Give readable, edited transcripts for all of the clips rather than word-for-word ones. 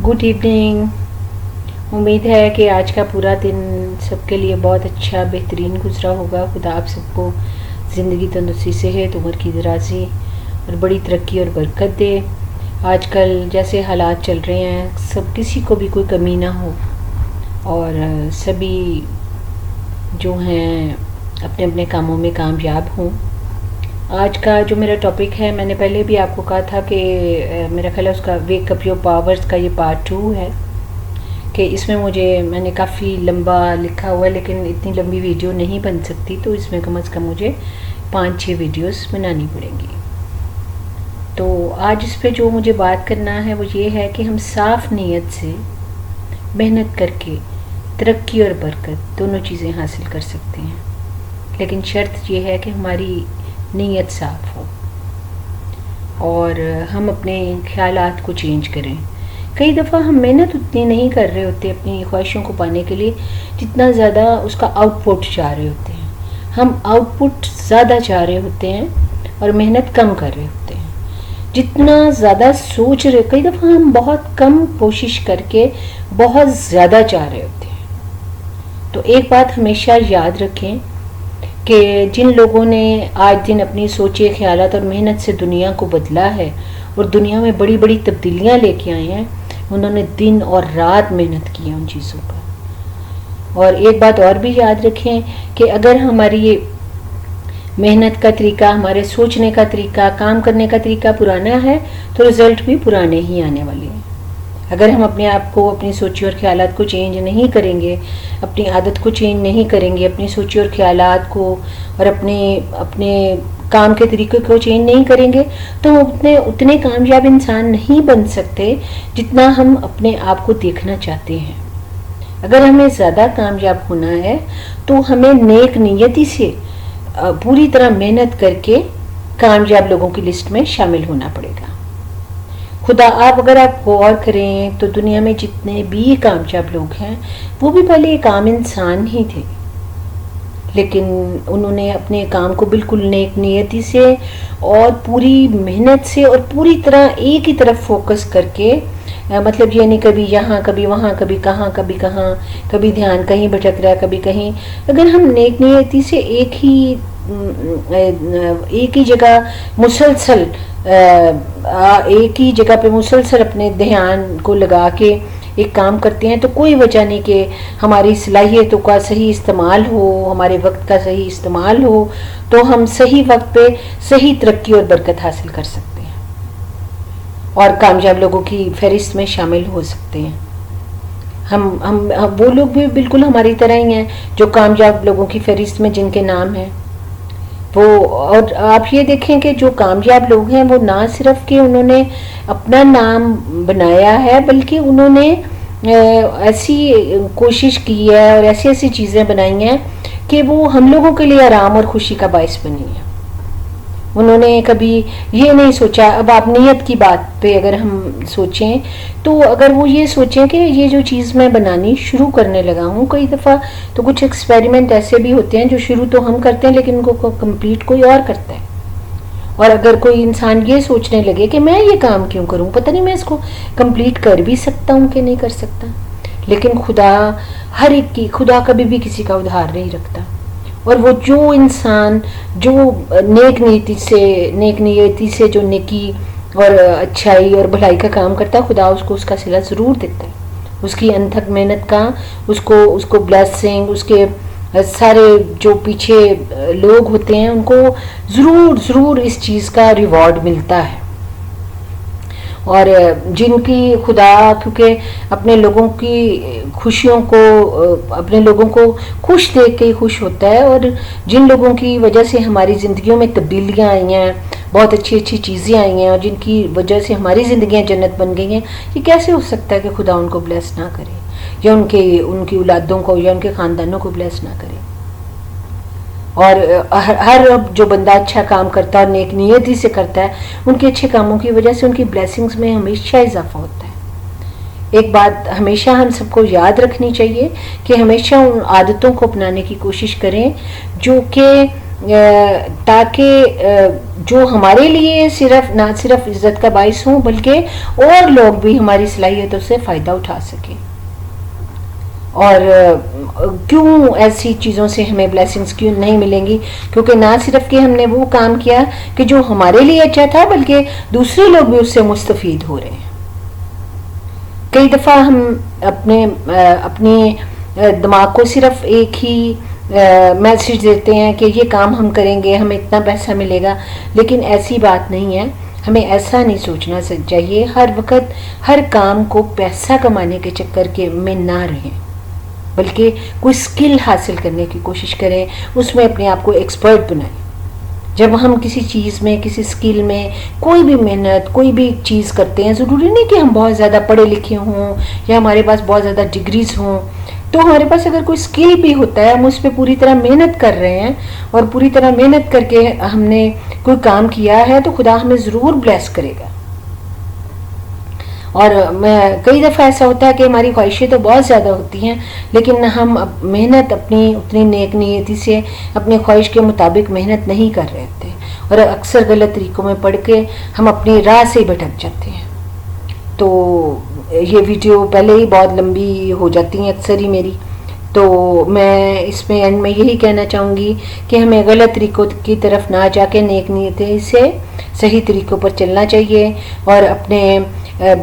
Good evening. उम्मीद है कि आज का पूरा दिन सबके लिए बहुत अच्छा बेहतरीन गुजरा होगा। खुदा आप सबको ज़िंदगी तंदुरुस्ती सेहत उम्र की दराज़ी और बड़ी तरक्की और बरकत दे। आजकल जैसे हालात चल रहे हैं, सब किसी को भी कोई कमी ना हो और सभी जो हैं अपने अपने कामों में कामयाब हों। आज का जो मेरा टॉपिक है, मैंने पहले भी आपको कहा था कि मेरा ख्याल है उसका वेक अप योर पावर्स का ये पार्ट 2 है कि इसमें मैंने काफ़ी लंबा लिखा हुआ है, लेकिन इतनी लंबी वीडियो नहीं बन सकती, तो इसमें कम से कम मुझे 5-6 वीडियोस बनानी पड़ेंगी। तो आज इस पे जो मुझे बात करना है वो ये है कि हम साफ़ नीयत से मेहनत करके तरक्की और बरकत दोनों चीज़ें हासिल कर सकते हैं, लेकिन शर्त ये है कि हमारी नीयत साफ़ हो और हम अपने ख़यालात को चेंज करें। कई दफ़ा हम मेहनत उतनी नहीं कर रहे होते अपनी ख्वाहिशों को पाने के लिए जितना ज़्यादा उसका आउटपुट चाह रहे होते हैं। हम आउटपुट ज़्यादा चाह रहे होते हैं और मेहनत कम कर रहे होते हैं। जितना ज़्यादा सोच रहे, कई दफ़ा हम बहुत कम कोशिश करके बहुत ज़्यादा चाह रहे होते हैं। तो एक बात हमेशा याद रखें कि जिन लोगों ने आज दिन अपनी सोचे ख्यालात और मेहनत से दुनिया को बदला है और दुनिया में बड़ी बड़ी तब्दीलियां लेके आए हैं, उन्होंने दिन और रात मेहनत की है उन चीज़ों पर। और एक बात और भी याद रखें कि अगर हमारी ये मेहनत का तरीका, हमारे सोचने का तरीका, काम करने का तरीका पुराना है तो रिज़ल्ट भी पुराने ही आने वाले हैं। अगर हम अपने आप को, अपनी सोची और ख्यालात को चेंज नहीं करेंगे, अपनी आदत को चेंज नहीं करेंगे, अपनी सोची और ख्यालात को और अपने काम के तरीके को चेंज नहीं करेंगे, तो हम उतने कामयाब इंसान नहीं बन सकते जितना हम अपने आप को देखना चाहते हैं। अगर हमें ज़्यादा कामयाब होना है तो हमें नेक नियति से पूरी तरह मेहनत करके कामयाब लोगों की लिस्ट में शामिल होना पड़ेगा। अगर आप गौर करें तो दुनिया में जितने भी कामयाब लोग हैं वो भी पहले एक आम इंसान ही थे, लेकिन उन्होंने अपने काम को बिल्कुल नेक नियति से और पूरी मेहनत से और पूरी तरह एक ही तरफ फोकस करके, मतलब ये नहीं कभी यहाँ कभी वहाँ कभी कहाँ कभी ध्यान कहीं भटक रहा है कभी कहीं। अगर हम नेक नियति से एक ही जगह मुसलसल एक ही जगह पे मुसलसल अपने ध्यान को लगा के एक काम करते हैं, तो कोई वजह नहीं कि हमारी सलाहियतों का सही इस्तेमाल हो, हमारे वक्त का सही इस्तेमाल हो, तो हम सही वक्त पे सही तरक्की और बरकत हासिल कर सकते हैं और कामयाब लोगों की फहरिस्त में शामिल हो सकते हैं। हम वो लोग भी बिल्कुल हमारी तरह ही हैं जो कामयाब लोगों की फहरिस्त में जिनके नाम हैं वो। और आप ये देखें कि जो कामयाब लोग हैं वो ना सिर्फ कि उन्होंने अपना नाम बनाया है, बल्कि उन्होंने ऐसी कोशिश की है और ऐसी ऐसी चीज़ें बनाई हैं कि वो हम लोगों के लिए आराम और खुशी का बायस बनी है। उन्होंने कभी ये नहीं सोचा, अब आप नियत की बात पे अगर हम सोचें तो अगर वो ये सोचें कि ये जो चीज़ मैं बनानी शुरू करने लगा हूँ, कई दफ़ा तो कुछ एक्सपेरिमेंट ऐसे भी होते हैं जो शुरू तो हम करते हैं लेकिन उनको कंप्लीट कोई और करता है। और अगर कोई इंसान ये सोचने लगे कि मैं ये काम क्यों करूँ, पता नहीं मैं इसको कंप्लीट कर भी सकता हूँ कि नहीं कर सकता, लेकिन खुदा कभी भी किसी का उधार नहीं रखता। और वो जो इंसान जो नेक नियति से जो नेकी और अच्छाई और भलाई का काम करता है, खुदा उसको उसका सिला ज़रूर देता है। उसकी अनथक मेहनत का उसको ब्लेसिंग, उसके सारे जो पीछे लोग होते हैं उनको ज़रूर इस चीज़ का रिवॉर्ड मिलता है। और जिनकी खुदा क्योंकि अपने लोगों की खुशियों को, अपने लोगों को खुश देख के ही खुश होता है, और जिन लोगों की वजह से हमारी ज़िंदगियों में तब्दीलियाँ आई हैं, बहुत अच्छी अच्छी चीज़ें आई हैं और जिनकी वजह से हमारी ज़िंदगियाँ जन्नत बन गई हैं, ये कैसे हो सकता है कि खुदा उनको ब्लेस ना करे या उनकी औलादों को या उनके ख़ानदानों को ब्लेस ना करे। और हर जो बंदा अच्छा काम करता है और नेक नियति से करता है, उनके अच्छे कामों की वजह से उनकी ब्लेसिंग्स में हमेशा इजाफा होता है। एक बात हमेशा हम सबको याद रखनी चाहिए कि हमेशा उन आदतों को अपनाने की कोशिश करें जो कि تاکہ جو ہمارے لیے نہ صرف عزت کا باعث ہوں بلکہ اور لوگ بھی ہماری صلاحیتوں سے فائدہ اٹھا سکیں. اور کیوں ایسی چیزوں سے ہمیں بلیسنگز کیوں نہیں ملیں گی؟ کیونکہ نہ صرف کہ ہم نے وہ کام کیا کہ جو ہمارے لیے اچھا تھا بلکہ دوسرے لوگ بھی اس سے مستفید ہو رہے ہیں. کئی دفعہ ہم اپنے دماغ کو صرف ایک ہی میسج دیتے ہیں کہ یہ کام ہم کریں گے ہمیں اتنا پیسہ ملے گا، لیکن ایسی بات نہیں ہے. ہمیں ایسا نہیں سوچنا چاہیے. ہر وقت ہر کام کو پیسہ کمانے کے چکر میں نہ رہیں، بلکہ کوئی سکل حاصل کرنے کی کوشش کریں، اس میں اپنے آپ کو ایکسپرٹ بنائیں. جب ہم کسی چیز میں، کسی سکل میں کوئی بھی محنت، کوئی بھی چیز کرتے ہیں، ضروری نہیں کہ ہم بہت زیادہ پڑھے لکھے ہوں یا ہمارے پاس بہت زیادہ ڈگریز ہوں. تو ہمارے پاس اگر کوئی سکل بھی ہوتا ہے، ہم اس پہ پوری طرح محنت کر رہے ہیں اور پوری طرح محنت کر کے ہم نے کوئی کام کیا ہے تو خدا ہمیں ضرور بلیس کرے گا. اور کئی دفعہ ایسا ہوتا ہے کہ ہماری خواہشیں تو بہت زیادہ ہوتی ہیں، لیکن ہم محنت اپنی اتنی نیک نیتی سے اپنی خواہش کے مطابق محنت نہیں کر رہے ہوتے، اور اکثر غلط طریقوں میں پڑھ کے ہم اپنی راہ سے بھٹک جاتے ہیں. تو یہ ویڈیو پہلے ہی بہت لمبی ہو جاتی ہیں اکثر ہی میری، تو میں اس میں اینڈ میں یہی کہنا چاہوں گی کہ ہمیں غلط طریقوں کی طرف نہ جا کے نیک نیتی سے صحیح طریقوں پر چلنا چاہیے، اور اپنے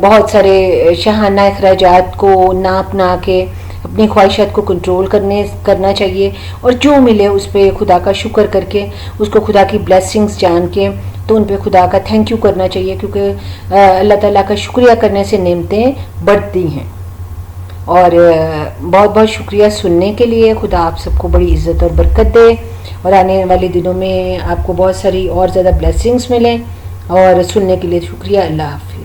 بہت سارے شاہانہ اخراجات کو ناپ کے اپنی خواہشات کو کنٹرول کرنا چاہیے، اور جو ملے اس پہ خدا کا شکر کر کے، اس کو خدا کی بلیسنگز جان کے تو ان پہ خدا کا تھینک یو کرنا چاہیے، کیونکہ اللہ تعالیٰ کا شکریہ کرنے سے نعمتیں بڑھتی ہیں. اور بہت بہت شکریہ سننے کے لیے. خدا آپ سب کو بڑی عزت اور برکت دے، اور آنے والے دنوں میں آپ کو بہت ساری اور زیادہ بلیسنگز ملیں. اور سننے کے لیے شکریہ. اللہ حافظ.